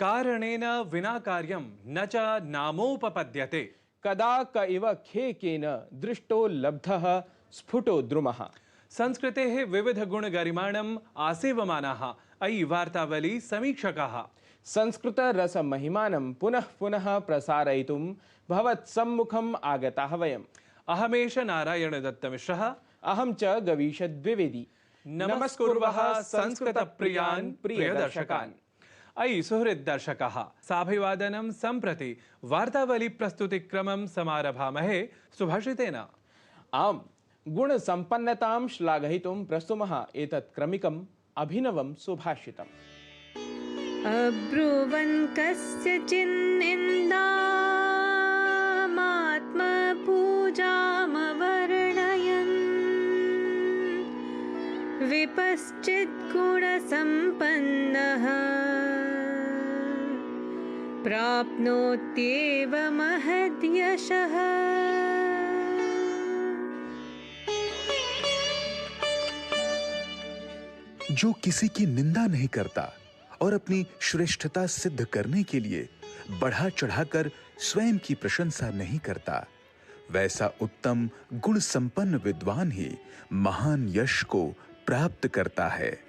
कारणेन विना कार्यं न च नामोपपद्यते। कदा क इव खेकेन दृष्टो लब्धः स्फुटो द्रुमः। संस्कृतेः विविधगुणगरिमाणम् आसेवमानाः अयि वार्तावली समीक्षकाः संस्कृतरसमहिमानं पुनः पुनः प्रसारयितुं भवत्सम्मुखम् आगताः वयम्। अहमेष नारायणदत्तमिश्रः, अहं च गवीश द्विवेदी। नमस्कुर्वः संस्कृतप्रियान् प्रियदर्शकान्। अयि सुहृद्दर्शकाः, साभिवादनं सम्प्रति वार्तावली प्रस्तुतिक्रमं समारभामहे सुभाषितेन। आम्, गुणसम्पन्नतां श्लाघयितुं प्रस्तुमः एतत् क्रमिकम् अभिनवं सुभाषितम्। अब्रुवन् कस्यचिन्निन्दामात्मपूजामवर्णयन् विपश्चित् गुणसम्पन्नः प्राप्नोत्येव महद्यशः। जो किसी की निंदा नहीं करता और अपनी श्रेष्ठता सिद्ध करने के लिए बढ़ा चढ़ाकर स्वयं की प्रशंसा नहीं करता, वैसा उत्तम गुण संपन्न विद्वान ही महान यश को प्राप्त करता है।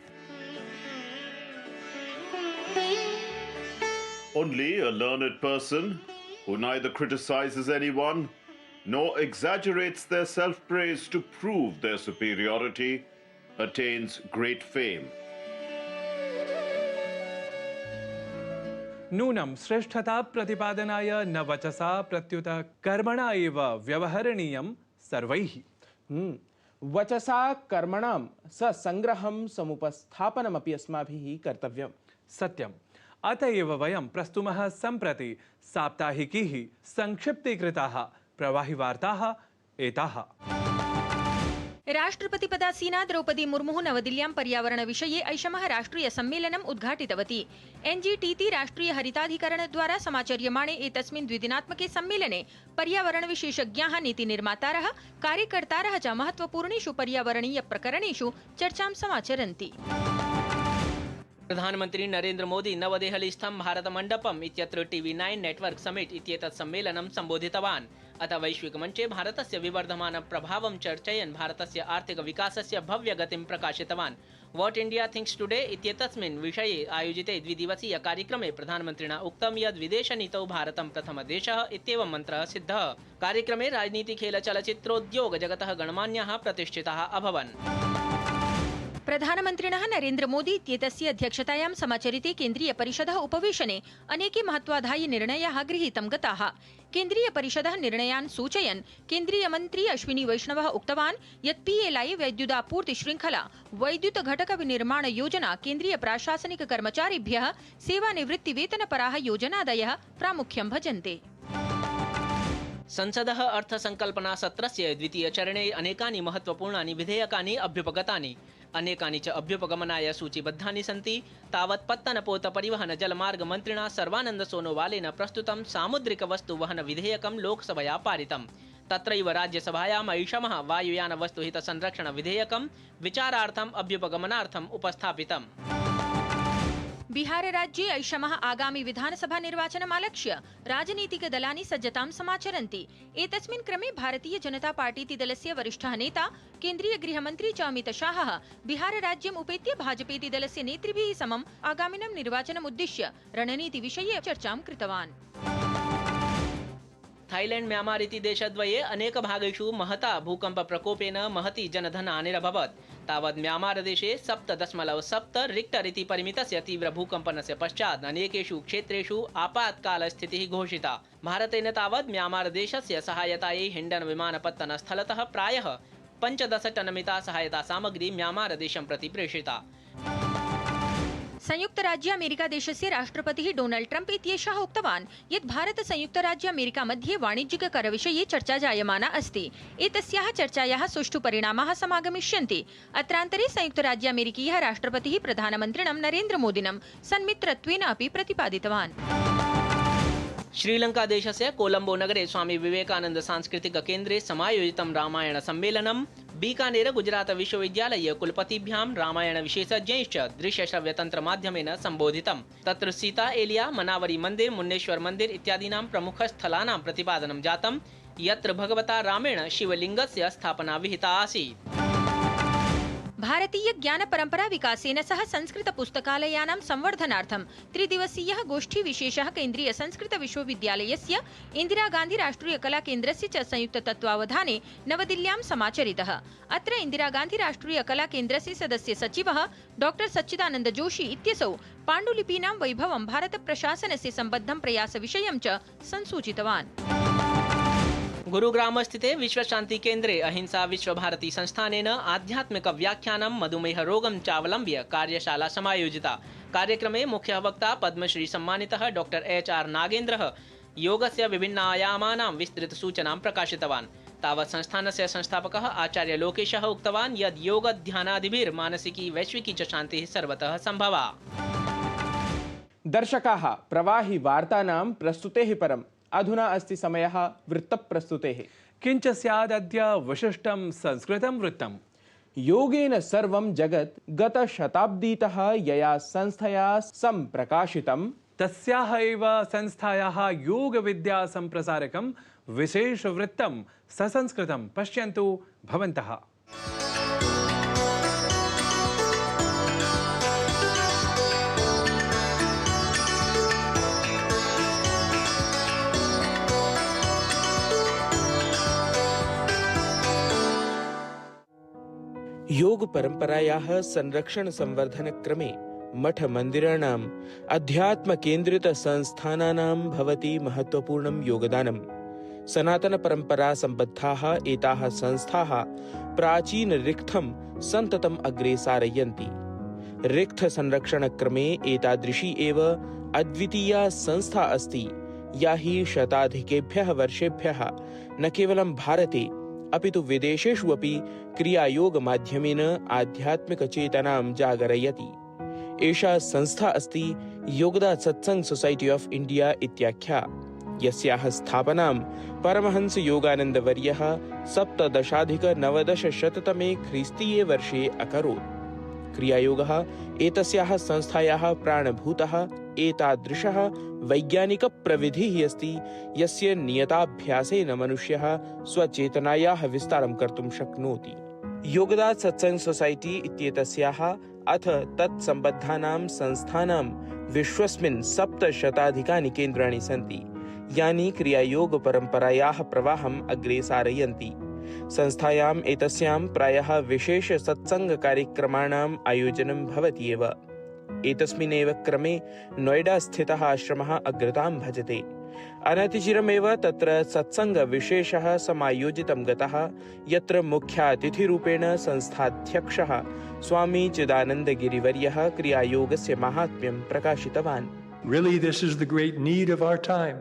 Only a learned person who neither criticizes anyone nor exaggerates their self-praise to prove their superiority attains great fame. नूनं श्रेष्ठता प्रतिपादनाय न वचसा प्रत्युत कर्मणा एव व्यवहरणीयं सर्वैः। वचसा कर्मणां ससंग्रहं समुपस्थापनमपि अस्माभिः कर्तव्यम्। सत्यम्। अत एव वयं प्रस्तुमः सम्प्रति साप्ताहिकीः संक्षिप्तीकृताः प्रवाहिवार्ताः एताः। राष्ट्रपतिपदासीना द्रौपदी मुर्मुः नवदिल्ल्यां पर्यावरणविषये ऐषमः राष्ट्रियसम्मेलनम् उद्घाटितवती। एनजीटीटी राष्ट्रिय हरिताधिकरणद्वारा समाचर्यमाणे एतस्मिन् द्विदिनात्मके सम्मेलने पर्यावरणविशेषज्ञाः, नीतिनिर्मातारः, कार्यकर्तारः च महत्वपूर्णेषु पर्यावरणीयप्रकरणेषु चर्चां समाचरन्ति। प्रधानमन्त्री नरेन्द्र मोदी नवदेहलीस्थं भारतमण्डपम् इत्यत्र TV9 नेटवर्क समिट इत्येतत् सम्मेलनं सम्बोधितवान्। अतः वैश्विकमञ्चे भारतस्य विवर्धमानं प्रभावं चर्चयन् भारतस्य आर्थिकविकासस्य भव्यगतिं प्रकाशितवान्। वॉट इंडिया थिंक्स टुडे इत्येतस्मिन् विषये आयोजिते द्विदिवसीय कार्यक्रमे प्रधानमन्त्रिणा उक्तं यत् विदेशनीतौ भारतं प्रथमदेशः इत्येवं मन्त्रः सिद्धः। कार्यक्रमे राजनीति, खेल, चलच्चित्रोद्योग जगतः गणमान्याः प्रतिष्ठिताः अभवन्। प्रधानमन्त्रिणः नरेन्द्र मोदी इत्येतस्य अध्यक्षतायां समाचरिते केन्द्रीय परिषदः उपवेशने अनेके महत्वाधायि निर्णयाः गृहीतं गताः। केन्द्रीय परिषदः निर्णयान् सूचयन् केन्द्रीयमन्त्री अश्विनी वैष्णवः उक्तवान् यत् PLI वैद्युदापूर्ति श्रृङ्खला वैद्युत घटक विनिर्माण योजना केन्द्रीय प्राशासनिक कर्मचारिभ्यः सेवानिवृत्तिवेतनपराः योजनादयः प्रामुख्यं भजन्ते। संसदः अर्थसंकल्पना सत्रस्य द्वितीयचरणे अनेकानि महत्वपूर्णानि विधेयकानि अभ्युपगतानि। अनेकानि च अभ्युपगमनाय सूचीबद्धानि सन्ति। तावत् पत्तनपोत परिवहन जलमार्ग मन्त्रिणा सर्वानन्द सोनोवालेन प्रस्तुतं सामुद्रिक वस्तु वहन विधेयकं लोकसभया पारितम्। तत्रैव राज्यसभायाम् ऐषमः वायुयान वस्तुहित संरक्षण विधेयकं विचारार्थम् अभ्युपगमनार्थम् उपस्थापितम्। बिहार राज्ये ऐषमः आगामि विधानसभा निर्वाचनमालक्ष्य राजनीतिकदलानि सज्जतां समाचरन्ति। एतस्मिन् क्रमे भारतीय जनता पार्टीति दलस्य वरिष्ठः नेता केन्द्रीय गृहमन्त्री च अमित शाहः बिहार राज्यम् उपेत्य भाजपेति दलस्य नेतृभिः समम् आगामिनं निर्वाचनमुद्दिश्य रणनीतिविषये चर्चां कृतवान्। थाईलैंड म्यांमार इति देशद्वये अनेक भागेषु महता भूकंप प्रकोपेन महती जनधनहानिरभवत्। तावत् म्यांमार देशे 7.7 रिक्टर इति परिमितस्य तीव्र भूकम्पनस्य पश्चात् अनेकेषु क्षेत्रेषु आपातकालस्थितिः घोषिता। भारतेन तावत् म्यांमार देशस्य सहायतायै हिण्डन विमानपत्तनस्थलतः प्रायः 15 टनमिता सहायता सामग्री म्यांमार देशं प्रति प्रेषिता। संयुक्त राज्य अमेरिका देशस्य राष्ट्रपतिः डोनाल्ड ट्रम्प इत्येषः उक्तवान् यत् भारत संयुक्त राज्य अमेरिका मध्ये वाणिज्यिक कर विषये चर्चा जायमाना अस्ति। एतस्याः चर्चायाः सुष्ठु परिणामाः समागमिष्यन्ति। अत्रान्तरे संयुक्त राज्य अमेरिकीयः राष्ट्रपतिः प्रधानमन्त्रिणं नरेन्द्र मोदिनं सन्मित्रत्वेन अपि प्रतिपादितवान्। श्रीलङ्कादेशस्य कोलम्बो नगरे स्वामी विवेकानन्द सांस्कृतिक केन्द्रे समायोजितं रामायण सम्मेलनं बीकानेर गुजरात विश्वविद्यालय कुलपतिभ्यां रामायण विशेषज्ञैश्च दृश्यश्रव्यतन्त्रमाध्यमेन सम्बोधितं। तत्र सीता एलिया मनावरी मंदिर मुन्नेश्वर मंदिर इत्यादीनां प्रमुखस्थलानां प्रतिपादनं जातं, यत्र भगवता रामेण शिवलिङ्गस्य स्थापना विहिता आसीत्। भारतीय ज्ञान परंपरा विकासेन सह संस्कृत पुस्तकालयानां संवर्धनार्थं त्रिदिवसीयः गोष्ठी विशेषः केन्द्रीय संस्कृत विश्वविद्यालयस्य इंदिरा गांधी राष्ट्रिय कला केन्द्रस्य च संयुक्त तत्त्वावधाने नवदिल्ल्यां समाचरितः। अत्र इंदिरा गांधी राष्ट्रिय कला केन्द्रस्य सदस्य सचिवः डॉक्टर सच्चिदानंद जोशी इत्यसौ पाण्डुलिपीनां वैभवं भारत प्रशासनस्य सम्बद्धं प्रयासविषयं च संसूचितवान्। गुरुग्राम स्थिते विश्व शांति केन्द्रे अहिंसा विश्व भारती संस्थानेन आध्यात्मिक व्याख्यानं मधुमेह रोगं चावलम्ब्य कार्यशाला समायोजिता। कार्यक्रमे मुख्य वक्ता पद्मश्री सम्मानितः डॉक्टर HR नागेन्द्रः योगस्य विभिन्न आयामानां विस्तृत सूचनां प्रकाशितवान्। तावत् संस्थानस्य संस्थापकः आचार्य लोकेशः उक्तवान् यद् योग ध्यानादिभिः मानसिकी वैश्विकी च शान्तिः सर्वतः सम्भवा। दर्शकाः, प्रवाहि वार्तानां प्रस्तुतेः परम् अधुना अस्ति समयः वृत्तप्रस्तुतेः। किञ्च स्यादद्य विशिष्टं संस्कृतं वृत्तम्। योगेन सर्वं जगत् गतशताब्दीतः यया संस्थया सम्प्रकाशितं तस्याः एव संस्थायाः योगविद्या सम्प्रसारकं विशेषवृत्तं ससंस्कृतं पश्यन्तु भवन्तः। योग परंपरायाः संरक्षण संवर्धन क्रमे मठ मंदिराणाम् अध्यात्म केन्द्रित संस्थानानां भवति महत्वपूर्णं योगदानम्। सनातन परंपरा संबद्धाः एताः संस्थाः प्राचीन रिक्थं सन्ततम् अग्रे सारयन्ति। रिक्थ संरक्षण क्रमे एतादृशी एव अद्वितीया संस्था अस्ति, या हि शताधिकेभ्यः वर्षेभ्यः न केवलं भारते अपितु विदेशेषु अपि क्रियायोग माध्यमेन आध्यात्मिक चेतनां जागरयति। एषा संस्था अस्ति योगदा सत्संग सोसाइटी ऑफ इंडिया इत्याख्या, यस्याः स्थापनां परमहंस योगानन्दवर्यः 1790 ख्रीस्तीये वर्षे अकरोत्। क्रियायोगः एतस्याः संस्थायाः प्राणभूतः एतादृशः वैज्ञानिक प्रविधिः अस्ति, यस्य नियताभ्यासेन मनुष्यः स्वचेतनायाः विस्तारं कर्तुं शक्नोति। योगदा सत्संग सोसाइटी इत्येतस्याः अथ तत्सम्बद्धानां संस्थानां विश्वस्मिन् 7 शताधिकानि केन्द्राणि सन्ति, यानि क्रियायोग परम्परायाः प्रवाहम् अग्रे सारयन्ति। संस्थायाम् एतस्यां प्रायः विशेष सत्संग कार्यक्रमाणाम् आयोजनं भवति एव। एतस्मिन्नेव क्रमे नोएडा स्थितः आश्रमः अग्रतां भजते। अनतिचिरमेव तत्र सत्संग विशेषः समायोजितं गतः, यत्र मुख्यातिथिरूपेण संस्थाध्यक्षः स्वामी चिदानन्दगिरिवर्यः क्रियायोगस्य माहात्म्यं प्रकाशितवान्। Really, this is the great need of our time.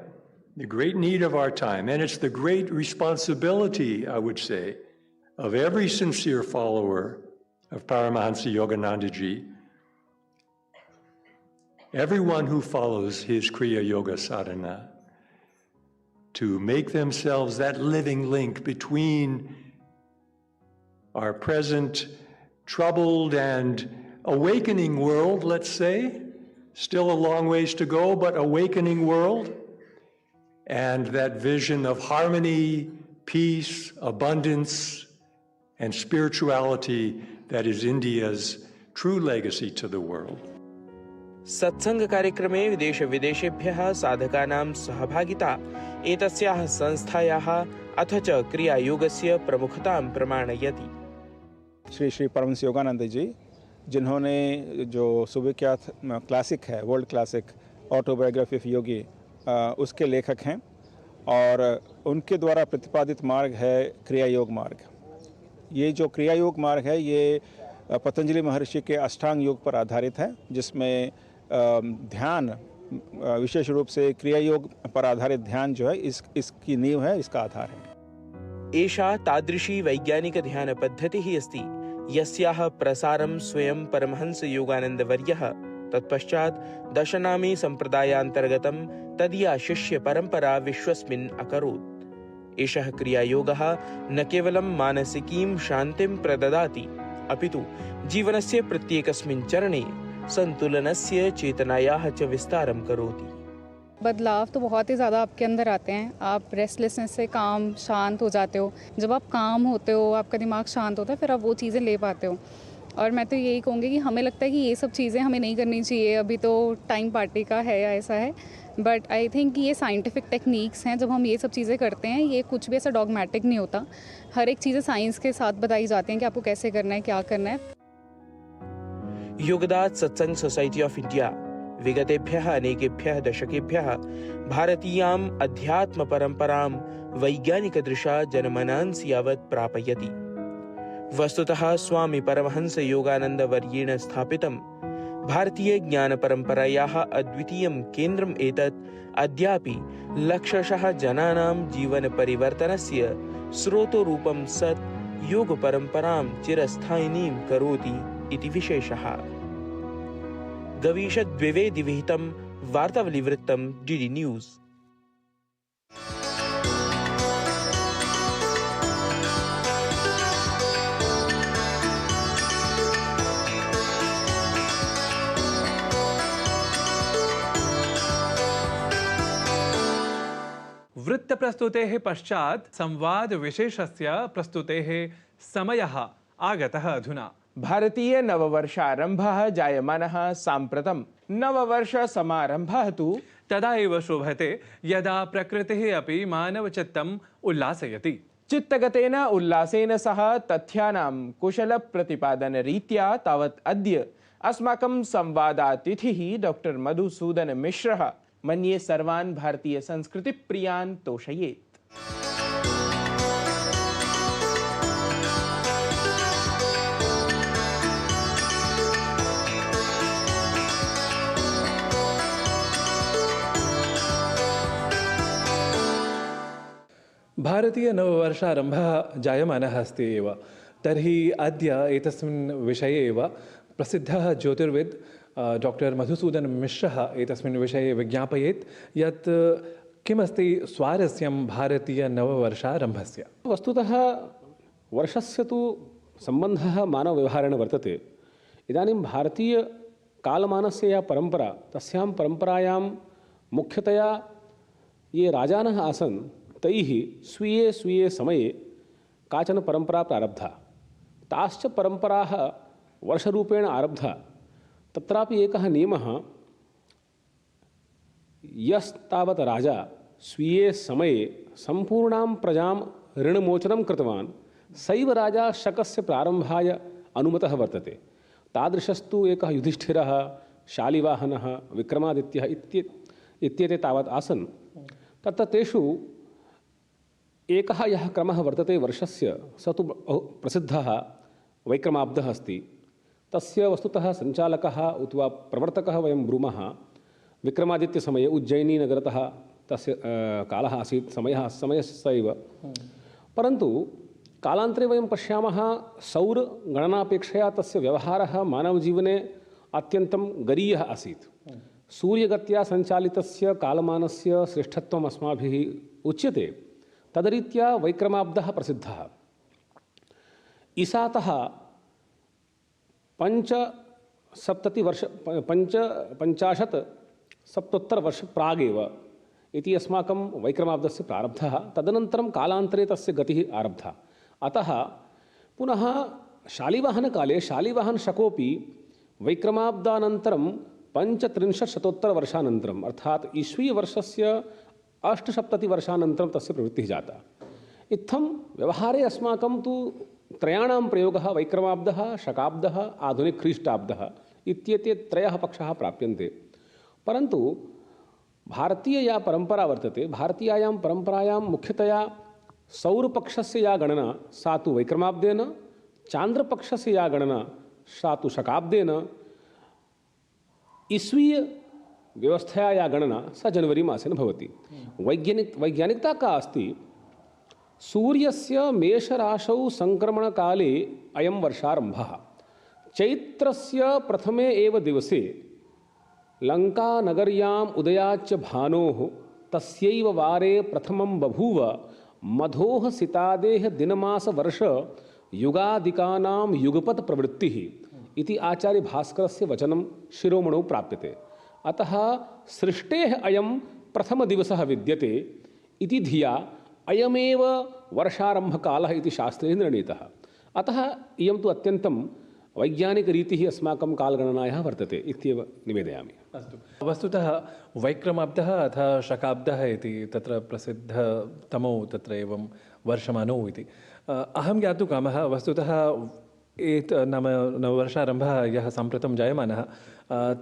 The great need of our time, and it's the great responsibility, I would say, of every sincere follower of Paramahansa Yoganandaji, everyone who follows his Kriya Yoga sadhana, to make themselves that living link between our present troubled and awakening world, let's say, still a long ways to go, but awakening world, and that vision of harmony, peace, abundance, and spirituality that is India's true legacy to the world. सत्संग कार्यक्रमे विदेश विदेशेभ्यः साधकानां सहभागिता एतस्याः संस्थायाः अथ च क्रियायोगस्य प्रमुखतां प्रमाणयति। श्री श्री परमहंस योगानंद जी, जिन्होंने जो सुविख्यात क्लासिक है, वर्ल्ड क्लासिक ऑटोबायोग्राफी ऑफ योगी, उसके लेखक हैं, और उनके द्वारा प्रतिपादित मार्ग है क्रिया योग मार्ग। ये जो क्रिया योग मार्ग है, ये पतंजलि महर्षि के अष्टांग योग पर आधारित है, जिसमें ध्यान, विशेष रूप से क्रिया योग पर आधारित ध्यान जो है, इसकी नींव है, इसका आधार है। एषा तादृशी वैज्ञानिक ध्यान पद्धतिः अस्ति, यस्याः प्रसारं स्वयं परमहंस योगानन्दवर्यः तत्पश्चात् दशनामी सम्प्रदायान्तर्गतं तदीया शिष्यपरम्परा विश्वस्मिन् अकरोत्। एषः क्रियायोगः न केवलं मानसिकीं शान्तिं प्रददाति, अपितु जीवनस्य प्रत्येकस्मिन् चरणे संतुलनस्य चेतनायाः च विस्तारं करोति। बदलाव तो बहुत ही ज़्यादा आपके अंदर आते हैं। आप रेस्टलेसनेस से काम शांत हो जाते हो। जब आप काम होते हो, आपका दिमाग शांत होता है, फिर आप वो चीज़ें ले पाते हो। और मैं तो यही कहूँगी कि हमें लगता है कि ये सब चीज़ें हमें नहीं करनी चाहिए, अभी तो टाइम पार्टी का है या ऐसा है, बट आई थिंक कि ये साइंटिफिक टेक्निक्स हैं। जब हम ये सब चीज़ें करते हैं, ये कुछ भी ऐसा डॉगमेटिक नहीं होता। हर एक चीज़ें साइंस के साथ बताई जाती हैं कि आपको कैसे करना है, क्या करना है। योगदात् सत्संग सोसाइटी ऑफ इंडिया विगतेभ्यः अनेकेभ्यः दशकेभ्यः भारतीयाम् अध्यात्म परम्परां वैज्ञानिकदृशा जनमनांसि यावत् प्रापयति। वस्तुतः स्वामी परमहंस योगानन्दवर्येण स्थापितं भारतीय ज्ञानपरम्परायाः अद्वितीयं केन्द्रम् एतत् अद्यापि लक्षशः जनानां जीवनपरिवर्तनस्य स्रोतोरूपं सत् योगपरम्परां चिरस्थायिनीं करोति इति विशेषः। गवीश द्विवेदी विहितं वार्तावलीवृत्तं डीडी न्यूज़। वृत्तप्रस्तुतेः पश्चात् संवाद विशेषस्य प्रस्तुतेः समयः आगतः अधुना। भारतीय नववर्षारम्भः जायमानः साम्प्रतं। नववर्ष समारम्भः तु तदा एव शोभते यदा प्रकृतिः अपि मानवचित्तम् उल्लासयति। चित्तगतेन उल्लासेन सह तथ्यानां कुशलप्रतिपादनरीत्या तावत् अद्य अस्माकं संवादातिथिः डॉक्टर मधुसूदन मिश्रः मन्ये सर्वान् भारतीय संस्कृतिप्रियान् तोषयेत्। भारतीय नववर्षारम्भः जायमानः अस्ति एव। तर्हि अद्य एतस्मिन् विषये एव प्रसिद्धः ज्योतिर्विद् डॉक्टर मधुसूदन मिश्रः एतस्मिन् विषये विज्ञापयेत् यत् किमस्ति स्वारस्यं भारतीय नववर्षारम्भस्य। वस्तुतः वर्षस्य तु सम्बन्धः मानवव्यवहारेण वर्तते। इदानीं भारतीयकालमानस्य या परम्परा, तस्यां परम्परायां मुख्यतया ये राजानः आसन् तैः स्वीये स्वीये समये काचन परम्परा प्रारब्धा। ताश्च परम्पराः वर्षरूपेण आरब्धा। तत्रापि एकः नियमः, यस्तावत् राजा स्वीये समये सम्पूर्णां प्रजां ऋणमोचनं कृतवान्, सैव राजा शकस्य प्रारम्भाय अनुमतः वर्तते। तादृशस्तु एकः युधिष्ठिरः, शालिवाहनः, विक्रमादित्यः इत्येते तावत् आसन्। तत्र तेषु एकः यः क्रमः वर्तते वर्षस्य, स तु बहु प्रसिद्धः वैक्रमाब्दः अस्ति। तस्य वस्तुतः सञ्चालकः अथवा प्रवर्तकः वयं ब्रूमः विक्रमादित्यसमये उज्जयिनीनगरतः तस्य कालः आसीत्, समयस्य एव। परन्तु कालान्तरे वयं पश्यामः सौरगणनापेक्षया तस्य व्यवहारः मानवजीवने अत्यन्तं गरीयः आसीत्। सूर्यगत्या सञ्चालितस्य कालमानस्य श्रेष्ठत्वम् अस्माभिः उच्यते। तदरीत्या वैक्रमाब्दः प्रसिद्धः। ईसातः 50 वर्ष प्रागेव इति अस्माकं वैक्रमाब्दस्य प्रारब्धः। तदनन्तरं कालान्तरे तस्य गतिः आरब्धा। अतः पुनः शालिवाहनकाले शालिवाहनशकोपि वैक्रमाब्दानन्तरं 35 वर्षानन्तरम् अर्थात् ईस्वीयवर्षस्य 8 वर्षानन्तरं तस्य प्रवृत्तिः जाता। इत्थं व्यवहारे अस्माकं तु त्रयाणां प्रयोगः, वैक्रमाब्दः, शकाब्दः, आधुनिकख्रीष्टाब्दः इत्येते त्रयः पक्षाः प्राप्यन्ते। परन्तु भारतीय या परम्परा वर्तते, भारतीयायां परम्परायां मुख्यतया सौरपक्षस्य या गणना सा तु वैक्रमाब्देन, चान्द्रपक्षस्य या गणना सा तु शकाब्देन, ईस्वीय व्यवस्थया या गणना सा जनवरी मासेन भवति। वैज्ञानिकता का अस्ति, सूर्यस्य मेषराशौ संक्रमणकाले अयं वर्षारम्भः। चैत्रस्य प्रथमे एव दिवसे लङ्कानगर्याम् उदयाच्च भानोः तस्यैव वारे प्रथमं बभूव मधोः सितादेः दिनमासवर्ष युगादिकानां युगपत् प्रवृत्तिः इति आचार्य भास्करस्य वचनं शिरोमणौ प्राप्यते। अतः सृष्टेः अयं प्रथमदिवसः विद्यते इति धिया अयमेव वर्षारम्भकालः इति शास्त्रे निर्णीतः। अतः इयं तु अत्यन्तं वैज्ञानिकरीतिः अस्माकं कालगणनायाः वर्तते इत्येव निवेदयामि। अस्तु, वस्तुतः वैक्रमाब्दः अथ शकाब्दः इति तत्र प्रसिद्धतमौ तत्र एवं वर्षमानौ इति अहं ज्ञातुकामः। वस्तुतः नाम नववर्षारम्भः यः साम्प्रतं जायमानः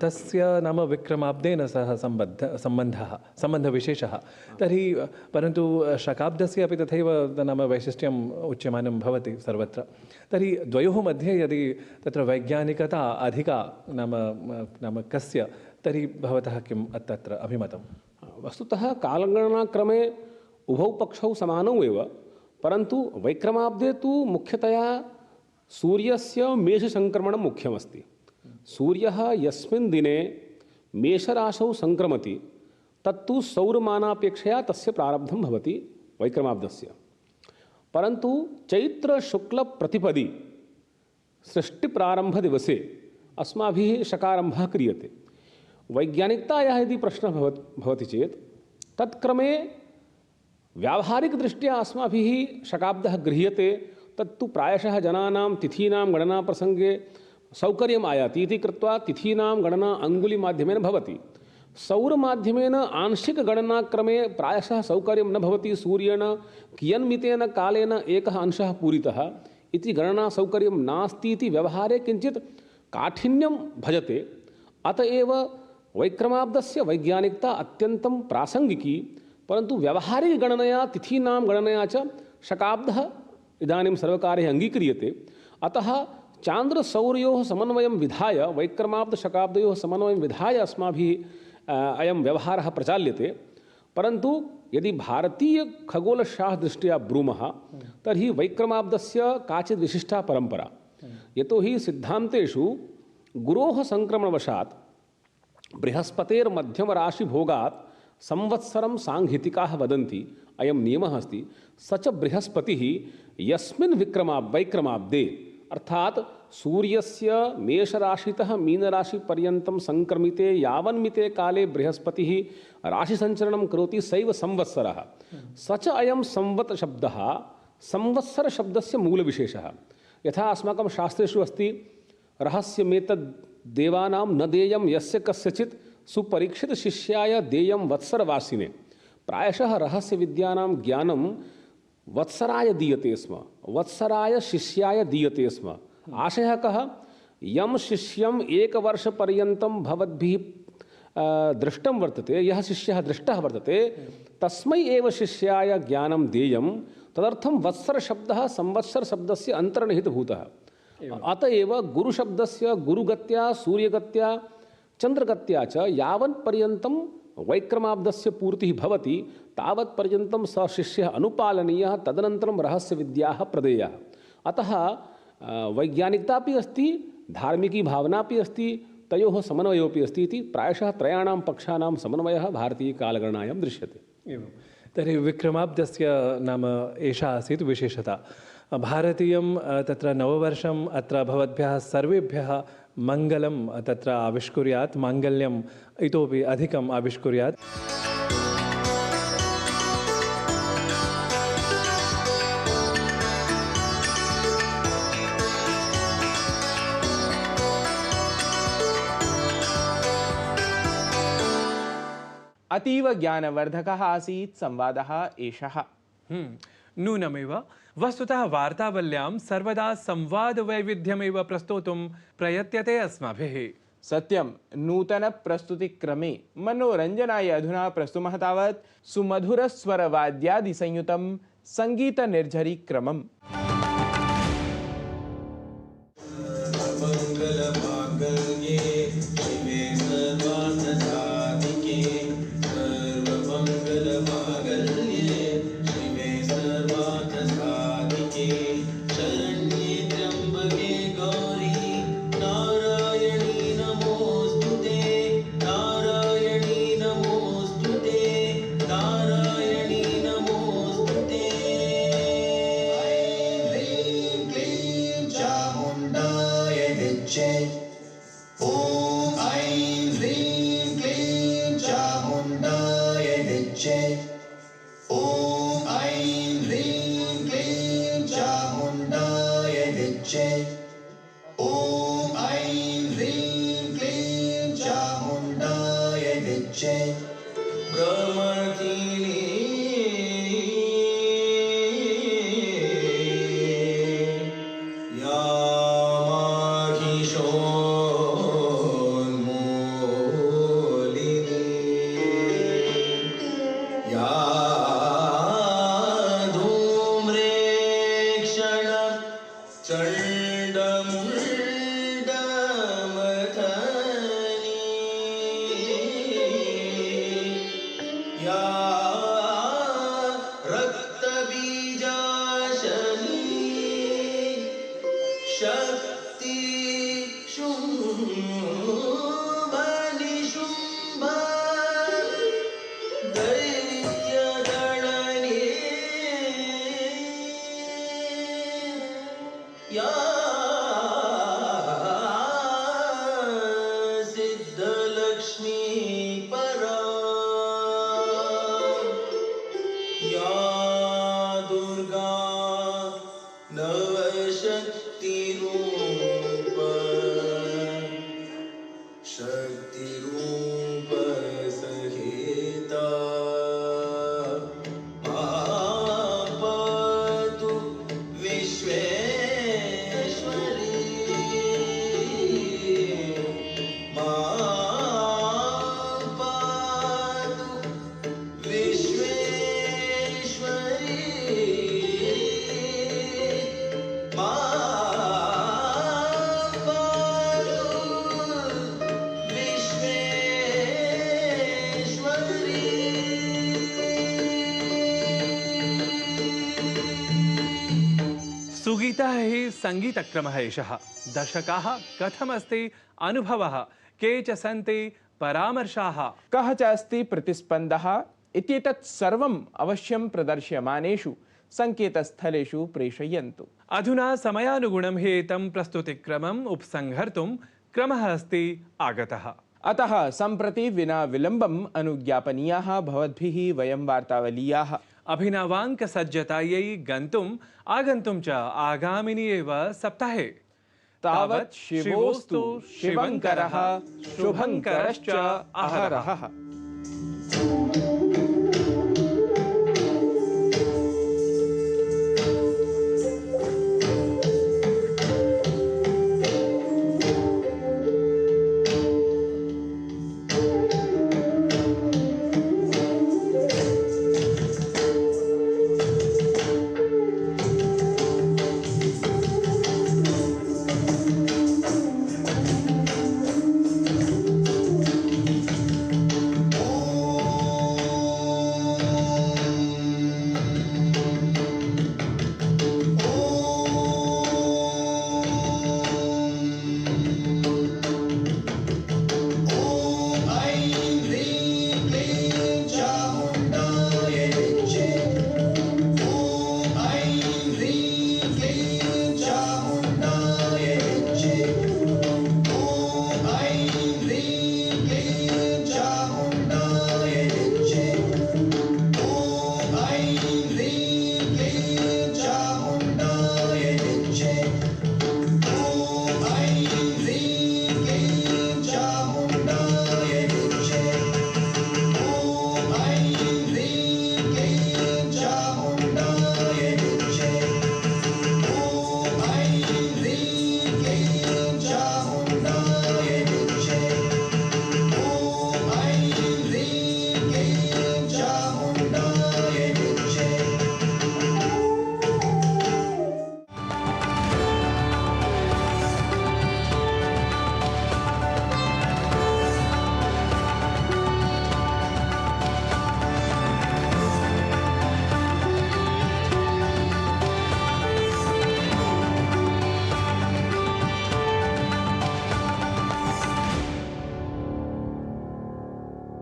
तस्य नाम विक्रमाब्देन सह सम्बन्धविशेषः। तर्हि परन्तु शकाब्दस्य अपि तथैव नाम वैशिष्ट्यम् उच्यमानं भवति सर्वत्र। तर्हि द्वयोः मध्ये यदि तत्र वैज्ञानिकता अधिका नाम कस्य, तर्हि भवतः किम् तत्र अभिमतम्? वस्तुतः कालगणनाक्रमे उभौ पक्षौ समानौ एव, परन्तु वैक्रमाब्दे तु मुख्यतया सूर्यस्य मेषसङ्क्रमणं मुख्यमस्ति। सूर्यः यस्मिन् दिने मेषराशौ सङ्क्रमति तत्तु सौरमानापेक्षया तस्य प्रारब्धं भवति वैक्रमाब्दस्य। परन्तु चैत्रशुक्लप्रतिपदि सृष्टिप्रारम्भदिवसे अस्माभिः शकारम्भः क्रियते। वैज्ञानिकतायाः यदि प्रश्नः भवति चेत् तत्क्रमे व्यावहारिकदृष्ट्या अस्माभिः शकाब्दः गृह्यते। तत्तु प्रायशः जनानां तिथीनां गणनाप्रसङ्गे सौकर्यम् आयाति इति कृत्वा तिथीनां गणना अङ्गुलिमाध्यमेन भवति। सौरमाध्यमेन आंशिकगणनाक्रमे प्रायशः सौकर्यं न भवति। सूर्येण कियन्मितेन कालेन एकः अंशः पूरितः इति गणनासौकर्यं नास्ति इति व्यवहारे किञ्चित् काठिन्यं भजते। अत एव वैक्रमाब्दस्य वैज्ञानिकता अत्यन्तं प्रासङ्गिकी, परन्तु व्यावहारिकगणनया तिथीनां गणनया च शकाब्दः इदानीं सर्वकारैः अङ्गीक्रियते। अतः चान्द्रसौर्योः समन्वयं विधाय वैक्रमाब्दशकाब्दयोः समन्वयं विधाय अस्माभिः अयं व्यवहारः प्रचाल्यते। परन्तु यदि भारतीयखगोलशास्त्रदृष्ट्या ब्रूमः तर्हि वैक्रमाब्दस्य काचित् विशिष्टा परम्परा। यतोहि सिद्धान्तेषु गुरोः सङ्क्रमणवशात् बृहस्पतेर्मध्यमराशिभोगात् संवत्सरं सांहितिकाः वदन्ति अयं नियमः अस्ति। स च बृहस्पतिः यस्मिन् वैक्रमाब्दे अर्थात् सूर्यस्य मेषराशितः मीनराशिपर्यन्तं संक्रमिते यावन्मिते काले बृहस्पतिः राशिसञ्चरणं करोति सैव संवत्सरः। स च अयं संवत् शब्दः संवत्सरशब्दस्य मूलविशेषः। यथा अस्माकं शास्त्रेषु अस्ति रहस्यमेतद् देवानां न देयं यस्य कस्यचित् सुपरीक्षितशिष्याय देयं वत्सरवासिने। प्रायशः रहस्यविद्यानां ज्ञानं वत्सराय दीयते स्म, वत्सराय शिष्याय दीयते स्म। आशयः कः? यं शिष्यम् एकवर्षपर्यन्तं भवद्भिः दृष्टं वर्तते, यः शिष्यः दृष्टः वर्तते तस्मै एव शिष्याय ज्ञानं देयं। तदर्थं वत्सरशब्दः संवत्सरशब्दस्य अन्तर्निहितभूतः। अत एव गुरुशब्दस्य गुरुगत्या सूर्यगत्या चन्द्रगत्या च यावत्पर्यन्तं वैक्रमाब्दस्य पूर्तिः भवति तावत्पर्यन्तं स शिष्यः अनुपालनीयः, तदनन्तरं रहस्यविद्याः प्रदेयाः। अतः वैज्ञानिकतापि अस्ति, धार्मिकी भावनापि अस्ति, तयोः समन्वयोपि अस्ति इति प्रायशः त्रयाणां पक्षानां समन्वयः भारतीयकालगणनायां दृश्यते। एवं तर्हि विक्रमाब्दस्य नाम एषा आसीत् विशेषता। भारतीयं तत्र नववर्षम् अत्र भवद्भ्यः सर्वेभ्यः मङ्गलं तत्र आविष्कुर्यात्, माङ्गल्यम् इतोपि अधिकम् आविष्कुर्यात्। अतीव ज्ञानवर्धकः आसीत् संवादः एषः। नूनमेव वस्तुतः वार्तावल्यां सर्वदा संवादवैविध्यमेव प्रस्तोतुं प्रयत्यते अस्माभिः। सत्यं, नूतनप्रस्तुतिक्रमे मनोरञ्जनाय अधुना प्रस्तुमः तावत् सुमधुरस्वरवाद्यादिसंयुतं सङ्गीतनिर्झरीक्रमम्। नारायणी नमोस्तुते। शक्ति शुंभ निशुंभ दैत्य दळने या सिद्धलक्ष्मी परा या दुर्गा नवशक्ति रूप शक्ति रूप सहिता पातु विश्वेश्वरी पातु विश्वेश्वरी सुगीता हि संगीतक्रमः एषः दर्शकाः कथमस्ति अनुभवः के च सन्ति परामर्शाः कः च अस्ति प्रतिस्पन्दः इत्येतत् सर्वम् अवश्यं प्रदर्श्यमानेषु संकेतस्थलेषु प्रेषयन्तु। अधुना समयानुगुणं हि एतं प्रस्तुतिक्रमम् उपसंहर्तुं क्रमः अस्ति आगतः। अतः सम्प्रति विना विलम्बम् अनुज्ञापनीयाः भवद्भिः वयं वार्तावलीयाः अभिनवाङ्कसज्जतायै गन्तुम् आगन्तुं च आगामिनि एव सप्ताहे। तावत् शिवोस्तु शिवङ्करः शुभङ्करश्च अहरः।